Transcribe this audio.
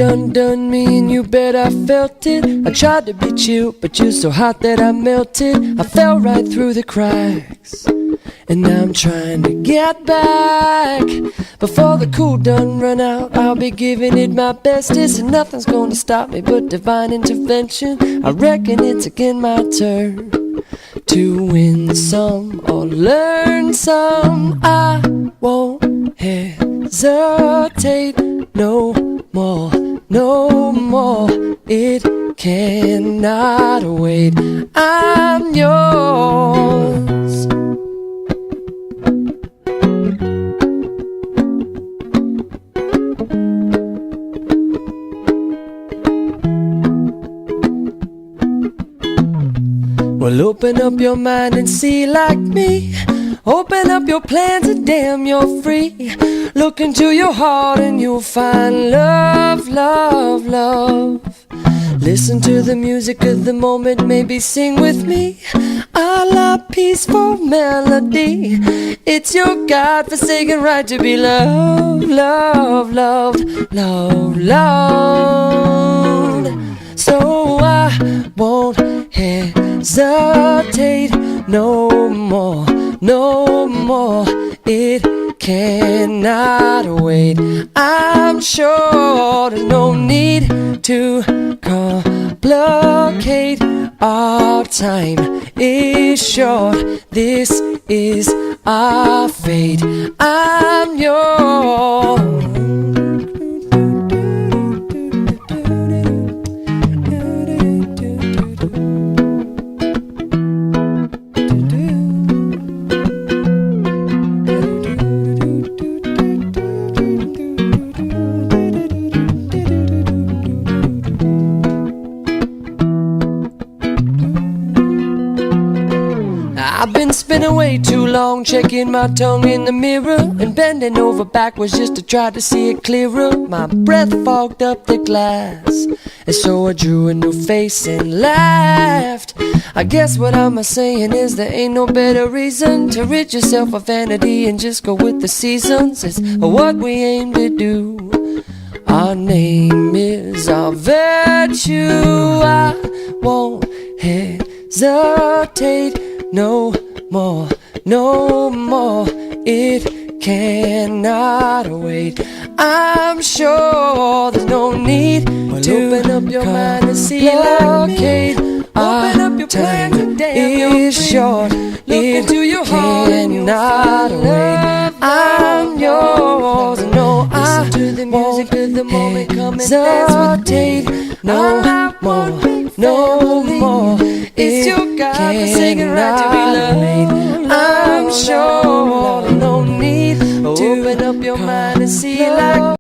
undone me and you bet I felt it. I tried to be chill, but you're so hot that I melted. I fell right through the cracks, and now I'm trying to get back. Before the cool done run out, I'll be giving it my bestest, and nothing's gonna stop me but divine intervention. I reckon it's again my turn to win some or learn some. I won't hesitate no more, no more. It cannot wait. I'm yours. Well, open up your mind and see like me. Open up your plans and damn, you're free. Look into your heart and you'll find love, love, love. Listen to the music of the moment, maybe sing with me. A la peaceful melody. It's your God-forsaken right to be loved, loved, loved, loved, loved. So I won't hesitate no more, no more. It cannot wait. I'm sure there's no need to complicate. Our time is short. This is our fate. I'm yours. I've been spinning way too long, checking my tongue in the mirror and bending over backwards just to try to see it clearer. My breath fogged up the glass, and so I drew a new face and laughed. I guess what I'm saying is there ain't no better reason to rid yourself of vanity and just go with the seasons. It's what we aim to do. Our name is our virtue. I won't hesitate no more, no more. It cannot wait. I'm sure there's no need to open up your mind and see like me. Open up your plan today. It's short. Look into your heart and you'll find love. I'm yours. No, I won't hesitate no more, no more. It's your God-forsaken right to be loved. I'm sure no need to open up your mind and see like